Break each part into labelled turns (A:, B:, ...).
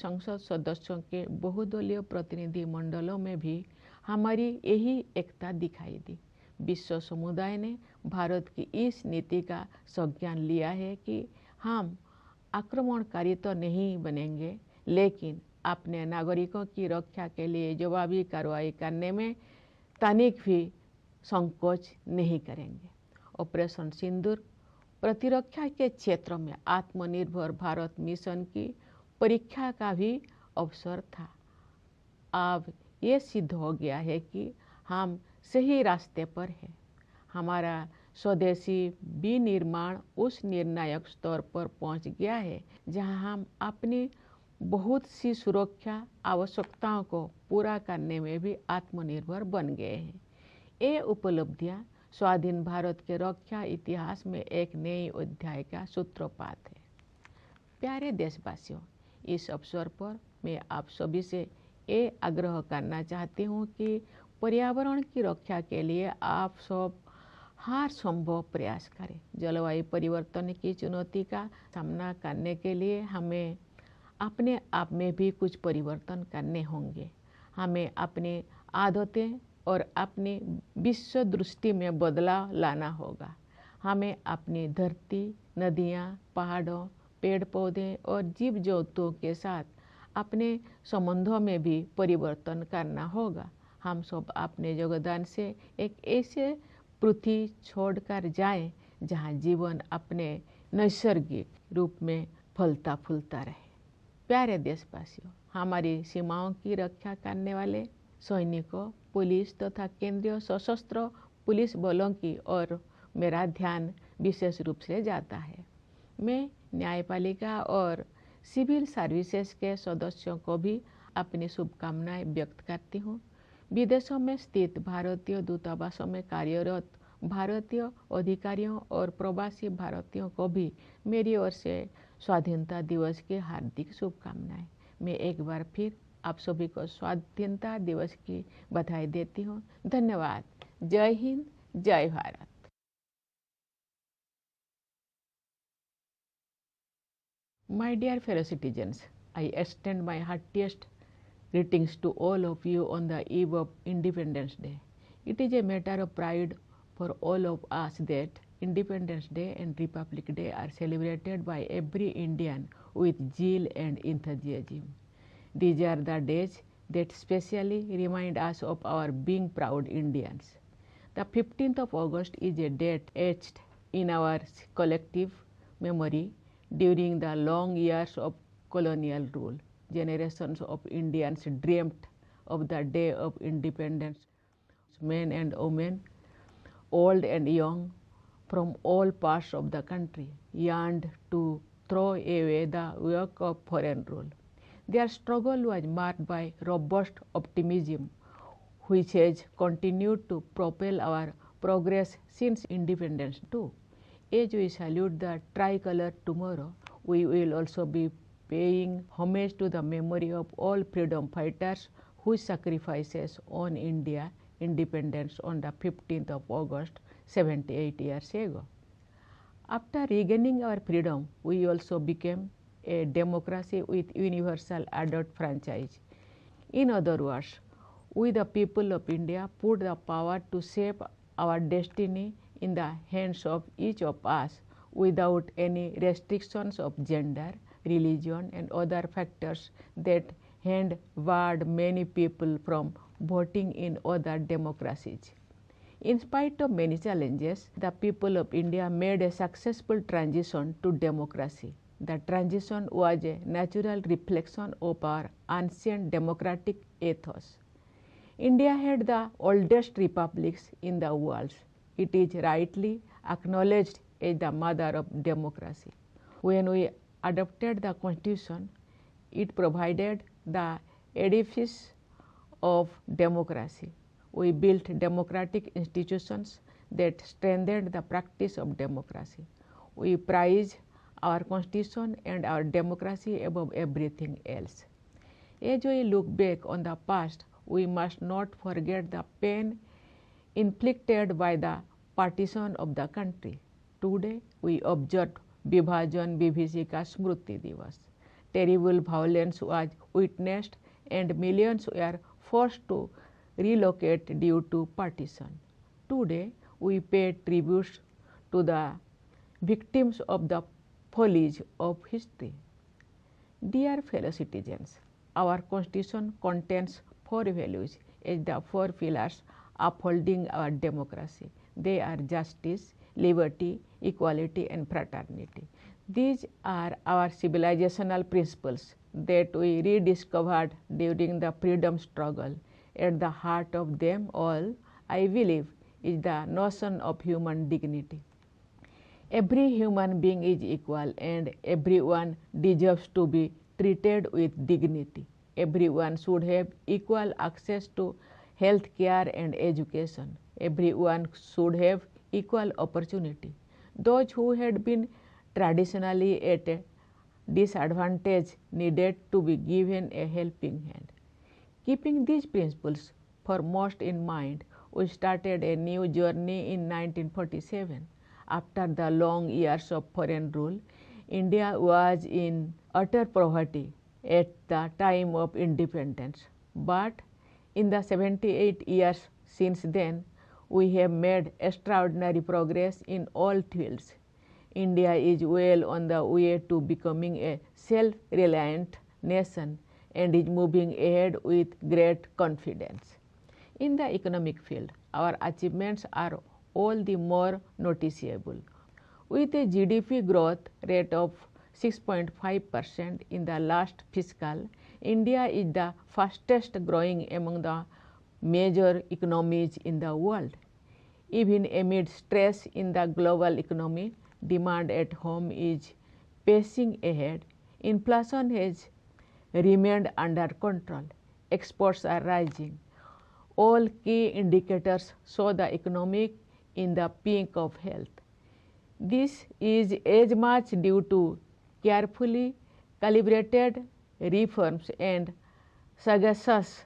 A: संसद सदस्यों के बहुदलीय प्रतिनिधि मंडलों में भी हमारी यही एकता दिखाई दी। विश्व समुदाय ने भारत की इस नीति का संज्ञान लिया है कि हम आक्रमणकारी तो नहीं बनेंगे, लेकिन अपने नागरिकों की रक्षा के लिए जवाबी कार्रवाई करने में तनिक भी संकोच नहीं करेंगे। ऑपरेशन सिंदूर प्रतिरक्षा के क्षेत्र में आत्मनिर्भर भारत मिशन की परीक्षा का भी अवसर था। अब ये सिद्ध हो गया है कि हम सही रास्ते पर हैं। हमारा स्वदेशी विनिर्माण उस निर्णायक स्तर पर पहुंच गया है जहां हम अपनी बहुत सी सुरक्षा आवश्यकताओं को पूरा करने में भी आत्मनिर्भर बन गए हैं। ये उपलब्धियां स्वाधीन भारत के रक्षा इतिहास में एक नए अध्याय का सूत्रपात है। प्यारे देशवासियों, इस अवसर पर मैं आप सभी से ये आग्रह करना चाहती हूँ कि पर्यावरण की रक्षा के लिए आप सब हर संभव प्रयास करें। जलवायु परिवर्तन की चुनौती का सामना करने के लिए हमें अपने आप में भी कुछ परिवर्तन करने होंगे। हमें अपनी आदतें और अपनी विश्व दृष्टि में बदलाव लाना होगा। हमें अपनी धरती, नदियाँ, पहाड़ों, पेड़ पौधे और जीव जंतुओं के साथ अपने संबंधों में भी परिवर्तन करना होगा। हम सब अपने योगदान से एक ऐसे पृथ्वी छोड़कर जाएं जहां जीवन अपने नैसर्गिक रूप में फलता फूलता रहे। प्यारे देशवासियों, हमारी सीमाओं की रक्षा करने वाले सैनिकों, पुलिस तथा केंद्रीय सशस्त्र पुलिस बलों की ओर मेरा ध्यान विशेष रूप से जाता है। मैं न्यायपालिका और सिविल सर्विसेज के सदस्यों को भी अपनी शुभकामनाएं व्यक्त करती हूँ। विदेशों में स्थित भारतीय दूतावासों में कार्यरत भारतीय अधिकारियों और प्रवासी भारतीयों को भी मेरी ओर से स्वाधीनता दिवस की हार्दिक शुभकामनाएं। मैं एक बार फिर आप सभी को स्वाधीनता दिवस की बधाई देती हूँ। धन्यवाद। जय हिंद, जय Bharat. My dear fellow citizens, I extend my heartiest greetings to all of you on the eve of Independence Day. It is a matter of pride for all of us that Independence Day and Republic Day are celebrated by every Indian with zeal and enthusiasm. These are the days that specially remind us of our being proud Indians. The 15th of August is a date etched in our collective memory. During the long years of colonial rule, generations of Indians dreamt of the day of independence. Men and women, old and young, from all parts of the country, yearned to throw away the yoke of foreign rule. Their struggle was marked by robust optimism, which has continued to propel our progress since independence too. As we salute the tricolor tomorrow, we will also be paying homage to the memory of all freedom fighters whose sacrifices won India independence on the 15th of August 78 years ago. After regaining our freedom, we also became a democracy with universal adult franchise. In other words, we the people of India put the power to shape our destiny in the hands of each of us without any restrictions of gender, religion and other factors that had barred many people from voting in other democracies. In spite of many challenges, the people of India made a successful transition to democracy. The transition was a natural reflection of our ancient democratic ethos. India had the oldest republics in the world. It is rightly acknowledged as the mother of democracy. When we adopted the Constitution, it provided the edifice of democracy. We built democratic institutions that strengthened the practice of democracy. We prize our Constitution and our democracy above everything else. As we look back on the past, we must not forget the pain inflicted by the partition of the country. Today we observe Vibhajan Vibhishika Smriti Divas. terrible violence was witnessed and millions were forced to relocate due to partition. Today, we pay tributes to the victims of the follies of history. Dear fellow citizens, our Constitution contains four values as the four pillars upholding our democracy. They are justice, liberty, equality, and fraternity. These are our civilizational principles that we rediscovered during the freedom struggle. At the heart of them all, I believe, is the notion of human dignity. Every human being is equal and everyone deserves to be treated with dignity. Everyone should have equal access to health care and education. Everyone should have equal opportunity. Those who had been traditionally at a disadvantage needed to be given a helping hand. Keeping these principles foremost in mind, we started a new journey in 1947. After the long years of foreign rule, India was in utter poverty at the time of independence. But in the 78 years since then, we have made extraordinary progress in all fields. India is well on the way to becoming a self-reliant nation and is moving ahead with great confidence. In the economic field, our achievements are all the more noticeable. With a GDP growth rate of 6.5% in the last fiscal, India is the fastest growing among the major economies in the world. Even amid stress in the global economy, demand at home is pacing ahead. Inflation has remained under control. Exports are rising. All key indicators show the economic in the peak of health. This is as much due to carefully calibrated reforms and sagacious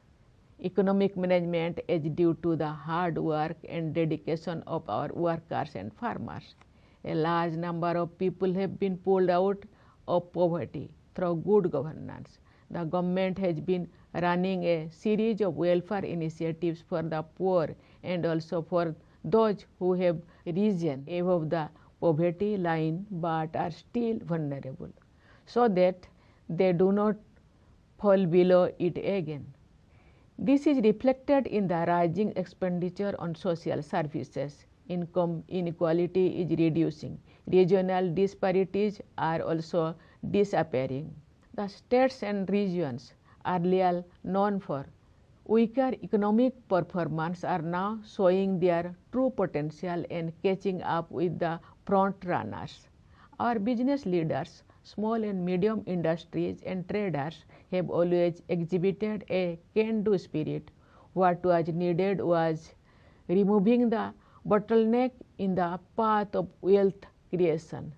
A: economic management as due to the hard work and dedication of our workers and farmers. A large number of people have been pulled out of poverty through good governance. The government has been running a series of welfare initiatives for the poor and also for those who have risen above the poverty line but are still vulnerable, so that they do not fall below it again. This is reflected in the rising expenditure on social services. Income inequality is reducing. Regional disparities are also disappearing. The states and regions earlier known for weaker economic performance are now showing their true potential and catching up with the front runners. Our business leaders, small and medium industries and traders have always exhibited a can-do spirit. What was needed was removing the bottleneck in the path of wealth creation.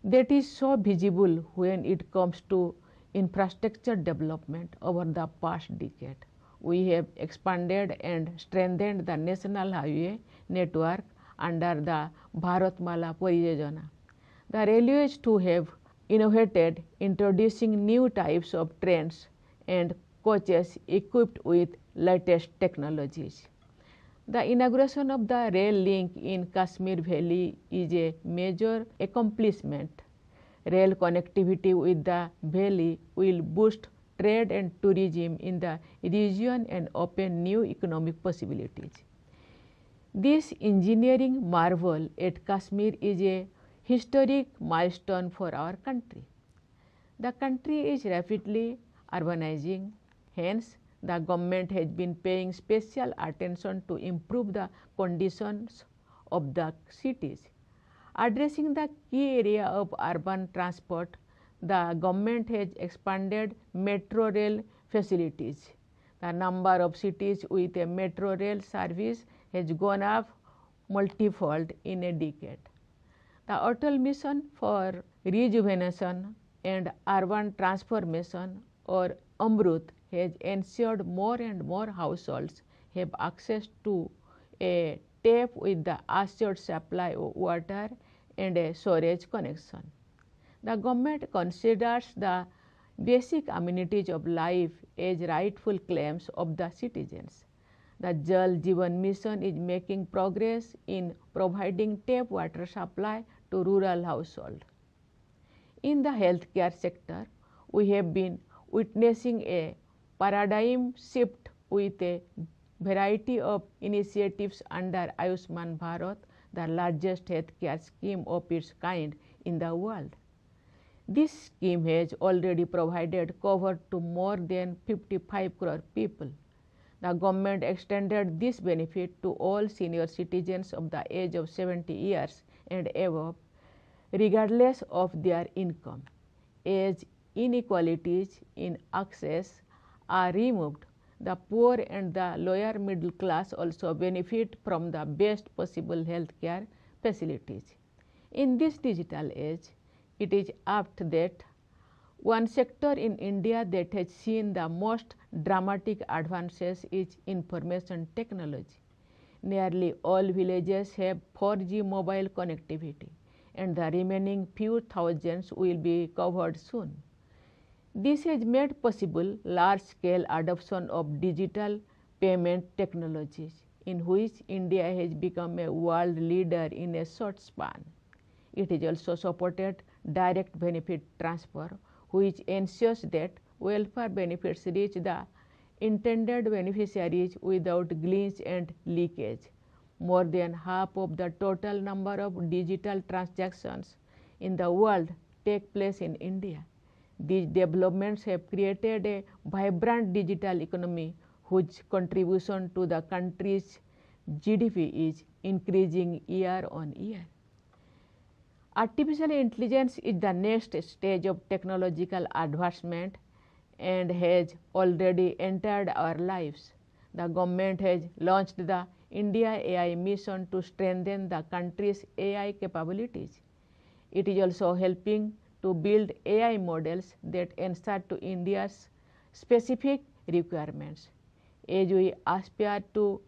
A: That is so visible when it comes to infrastructure development over the past decade. We have expanded and strengthened the national highway network under the Bharatmala Pariyojana. The railways too have innovated, introducing new types of trains and coaches equipped with latest technologies. The inauguration of the rail link in Kashmir Valley is a major accomplishment. Rail connectivity with the valley will boost trade and tourism in the region and open new economic possibilities. This engineering marvel at Kashmir is a historic milestone for our country. The country is rapidly urbanizing, hence the government has been paying special attention to improve the conditions of the cities. Addressing the key area of urban transport, the government has expanded metro rail facilities. The number of cities with a metro rail service has gone up multifold in a decade. The Atal Mission for Rejuvenation and Urban Transformation, or AMRUT, has ensured more and more households have access to a tap with the assured supply of water and a storage connection. The government considers the basic amenities of life as rightful claims of the citizens. The Jal Jeevan Mission is making progress in providing tap water supply to rural households. In the healthcare sector, we have been witnessing a paradigm shift with a variety of initiatives under Ayushman Bharat, the largest healthcare scheme of its kind in the world. This scheme has already provided cover to more than 55 crore people. The government extended this benefit to all senior citizens of the age of 70 years and above, regardless of their income. As inequalities in access are removed, the poor and the lower middle class also benefit from the best possible healthcare facilities. In this digital age, it is apt that one sector in India that has seen the most dramatic advances is information technology. Nearly all villages have 4G mobile connectivity, and the remaining few thousands will be covered soon. This has made possible large-scale adoption of digital payment technologies, in which India has become a world leader in a short span. It has also supported direct benefit transfer, which ensures that welfare benefits reach the intended beneficiaries without glitch and leakage. More than half of the total number of digital transactions in the world take place in India. These developments have created a vibrant digital economy whose contribution to the country's GDP is increasing year on year. Artificial intelligence is the next stage of technological advancement and has already entered our lives. The government has launched the India AI mission to strengthen the country's AI capabilities. It is also helping to build AI models that answer to India's specific requirements. As we aspire to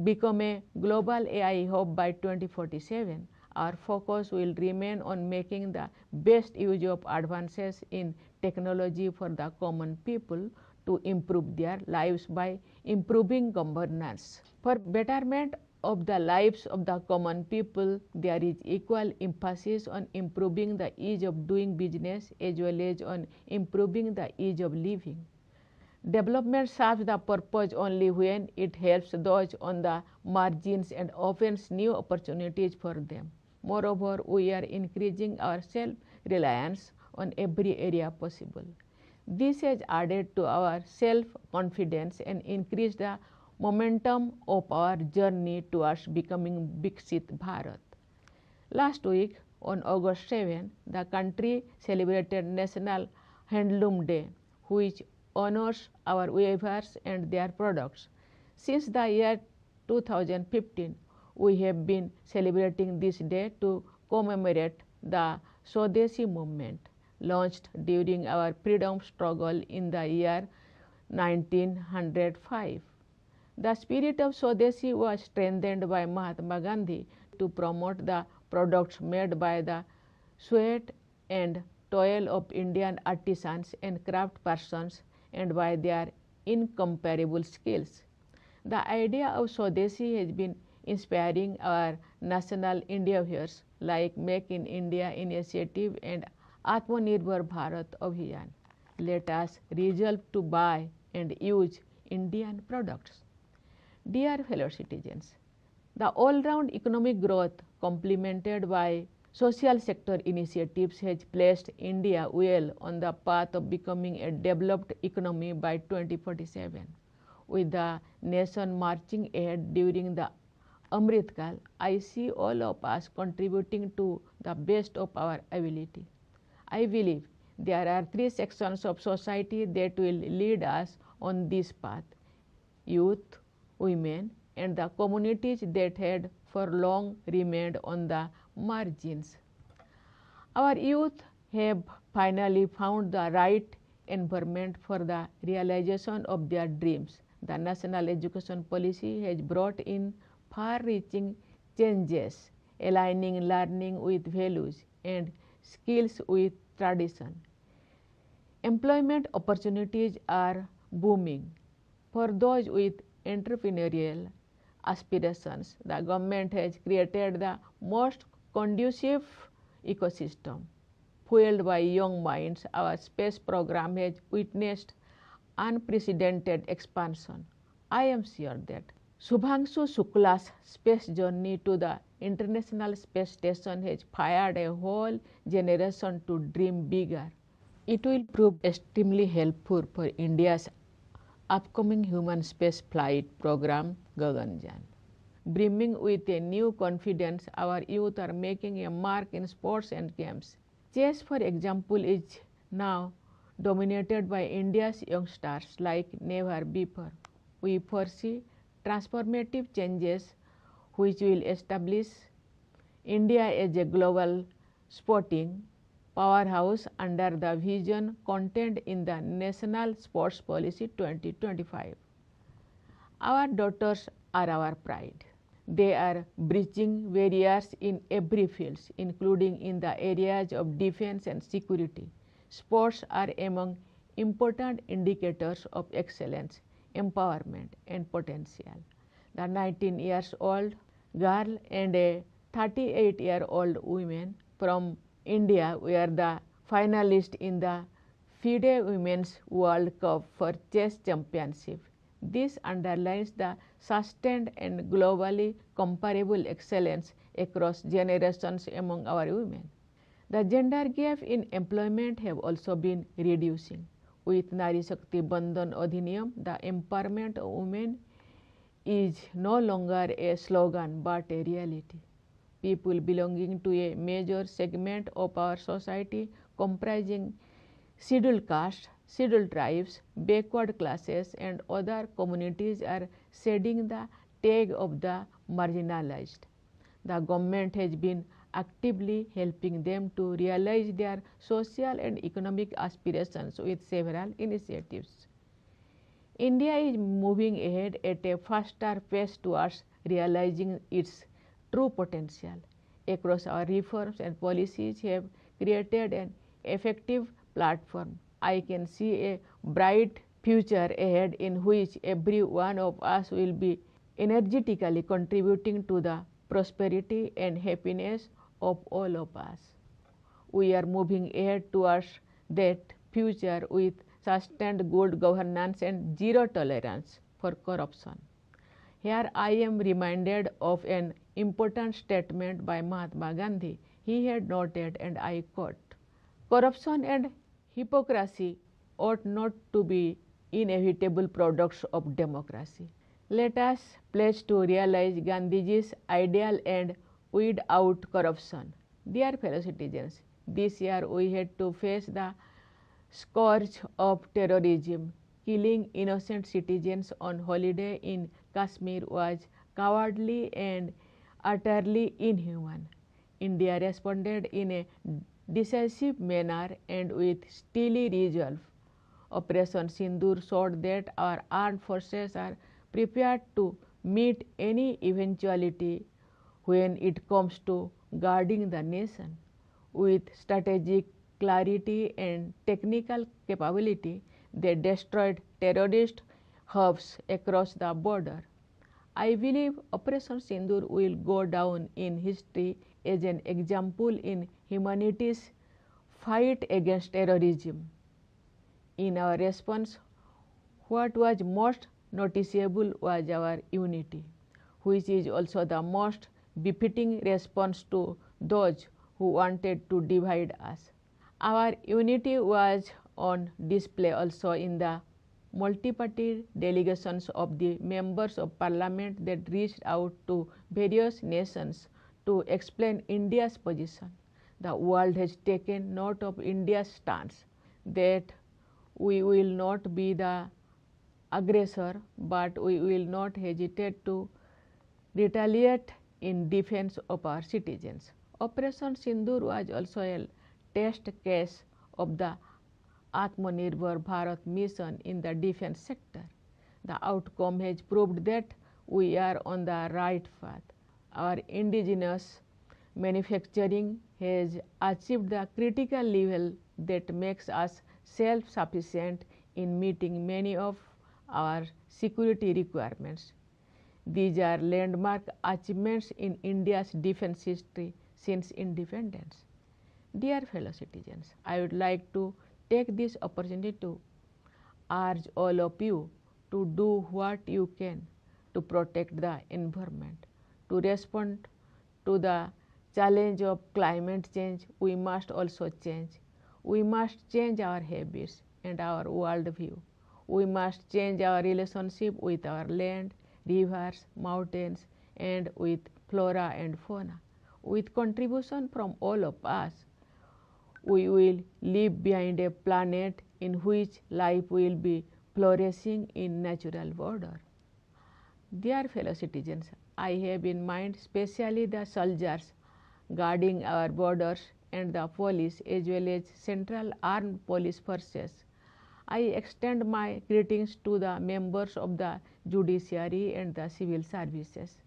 A: become a global AI hub by 2047, our focus will remain on making the best use of advances in technology for the common people to improve their lives by improving governance. For betterment of the lives of the common people, there is equal emphasis on improving the ease of doing business as well as on improving the ease of living. Development serves the purpose only when it helps those on the margins and opens new opportunities for them. Moreover, we are increasing our self-reliance on every area possible. This has added to our self-confidence and increased the momentum of our journey towards becoming Viksit Bharat. Last week, on August 7, the country celebrated National Handloom Day, which honors our weavers and their products. Since the year 2015, we have been celebrating this day to commemorate the Swadeshi movement, launched during our freedom struggle in the year 1905. The spirit of Swadeshi was strengthened by Mahatma Gandhi to promote the products made by the sweat and toil of Indian artisans and craftspersons and by their incomparable skills. The idea of Swadeshi has been inspiring our national endeavors like Make in India initiative and Atmanirbhar Bharat Abhiyan. Let us resolve to buy and use Indian products. Dear fellow citizens, the all-round economic growth complemented by social sector initiatives has placed India well on the path of becoming a developed economy by 2047. With the nation marching ahead during the Amrit Kal, I see all of us contributing to the best of our ability. I believe there are three sections of society that will lead us on this path: youth, women, and the communities that had for long remained on the margins. Our youth have finally found the right environment for the realization of their dreams. The national education policy has brought in far-reaching changes, aligning learning with values and skills with tradition. Employment opportunities are booming. For those with entrepreneurial aspirations, the government has created the most conducive ecosystem. Fueled by young minds, our space program has witnessed unprecedented expansion. I am sure that Subhangshu Sukla's space journey to the International Space Station has fired a whole generation to dream bigger. It will prove extremely helpful for India's upcoming human space flight program Gaganyaan. Brimming with a new confidence, our youth are making a mark in sports and games. Chess, for example, is now dominated by India's youngsters like never before. We foresee transformative changes which will establish India as a global sporting powerhouse under the vision contained in the National Sports Policy 2025. Our daughters are our pride. They are bridging barriers in every field, including in the areas of defense and security. Sports are among important indicators of excellence, empowerment, and potential. The 19 years old girl and a 38-year-old woman from India were the finalists in the FIDE Women's World Cup for Chess Championship. This underlines the sustained and globally comparable excellence across generations among our women. The gender gap in employment have also been reducing. With Nari Shakti Bandhan Adhiniyam, the empowerment of women is no longer a slogan but a reality. People belonging to a major segment of our society comprising scheduled castes, scheduled tribes, backward classes and other communities are shedding the tag of the marginalized. The government has been actively helping them to realize their social and economic aspirations with several initiatives. India is moving ahead at a faster pace towards realizing its true potential. Across our reforms and policies have created an effective platform. I can see a bright future ahead in which every one of us will be energetically contributing to the prosperity and happiness of all of us. We are moving ahead towards that future with sustained good governance and zero tolerance for corruption. Here I am reminded of an important statement by Mahatma Gandhi. He had noted, and I quote, "Corruption and hypocrisy ought not to be inevitable products of democracy." Let us pledge to realize Gandhiji's ideal and weed out corruption. Dear fellow citizens, this year we had to face the scourge of terrorism. Killing innocent citizens on holiday in Kashmir was cowardly and utterly inhuman. India responded in a decisive manner and with steely resolve. Operation Sindoor showed that our armed forces are prepared to meet any eventuality when it comes to guarding the nation. With strategic clarity and technical capability, they destroyed terrorist hubs across the border. I believe Operation Sindoor will go down in history as an example in humanity's fight against terrorism. In our response, what was most noticeable was our unity, which is also the most befitting response to those who wanted to divide us. Our unity was on display also in the multi-party delegations of the members of parliament that reached out to various nations to explain India's position. The world has taken note of India's stance that we will not be the aggressor, but we will not hesitate to retaliate in defense of our citizens. Operation Sindoor was also a test case of the Atmanirbhar Bharat mission in the defense sector. The outcome has proved that we are on the right path. Our indigenous manufacturing has achieved the critical level that makes us self-sufficient in meeting many of our security requirements. These are landmark achievements in India's defense history since independence. Dear fellow citizens, I would like to take this opportunity to urge all of you to do what you can to protect the environment. To respond to the challenge of climate change, we must also change. We must change our habits and our worldview. We must change our relationship with our land, rivers, mountains, and with flora and fauna. With contribution from all of us, we will leave behind a planet in which life will be flourishing in natural order. Dear fellow citizens, I have in mind especially the soldiers guarding our borders and the police as well as central armed police forces. I extend my greetings to the members of the judiciary and the civil services.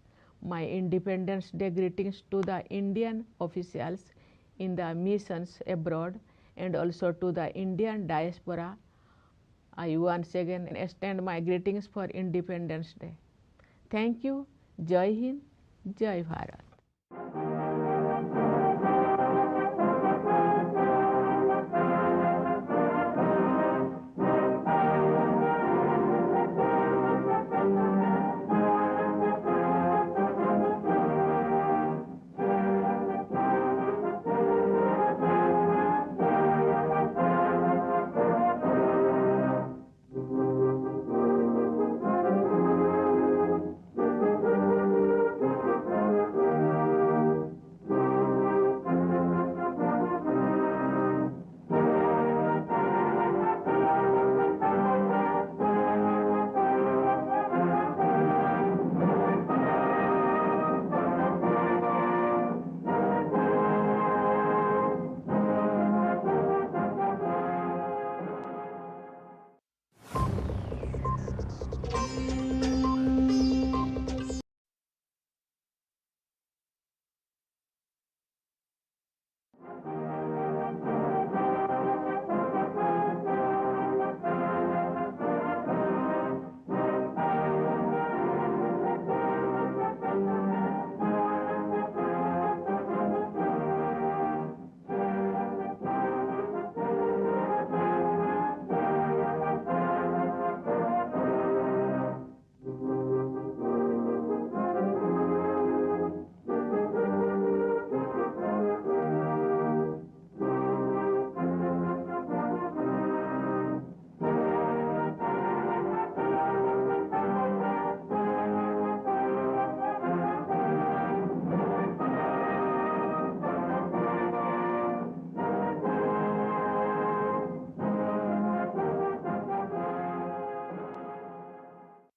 A: My Independence Day greetings to the Indian officials in the missions abroad and also to the Indian diaspora. I once again extend my greetings for Independence Day. Thank you. Jai Hind, Jai Bharat.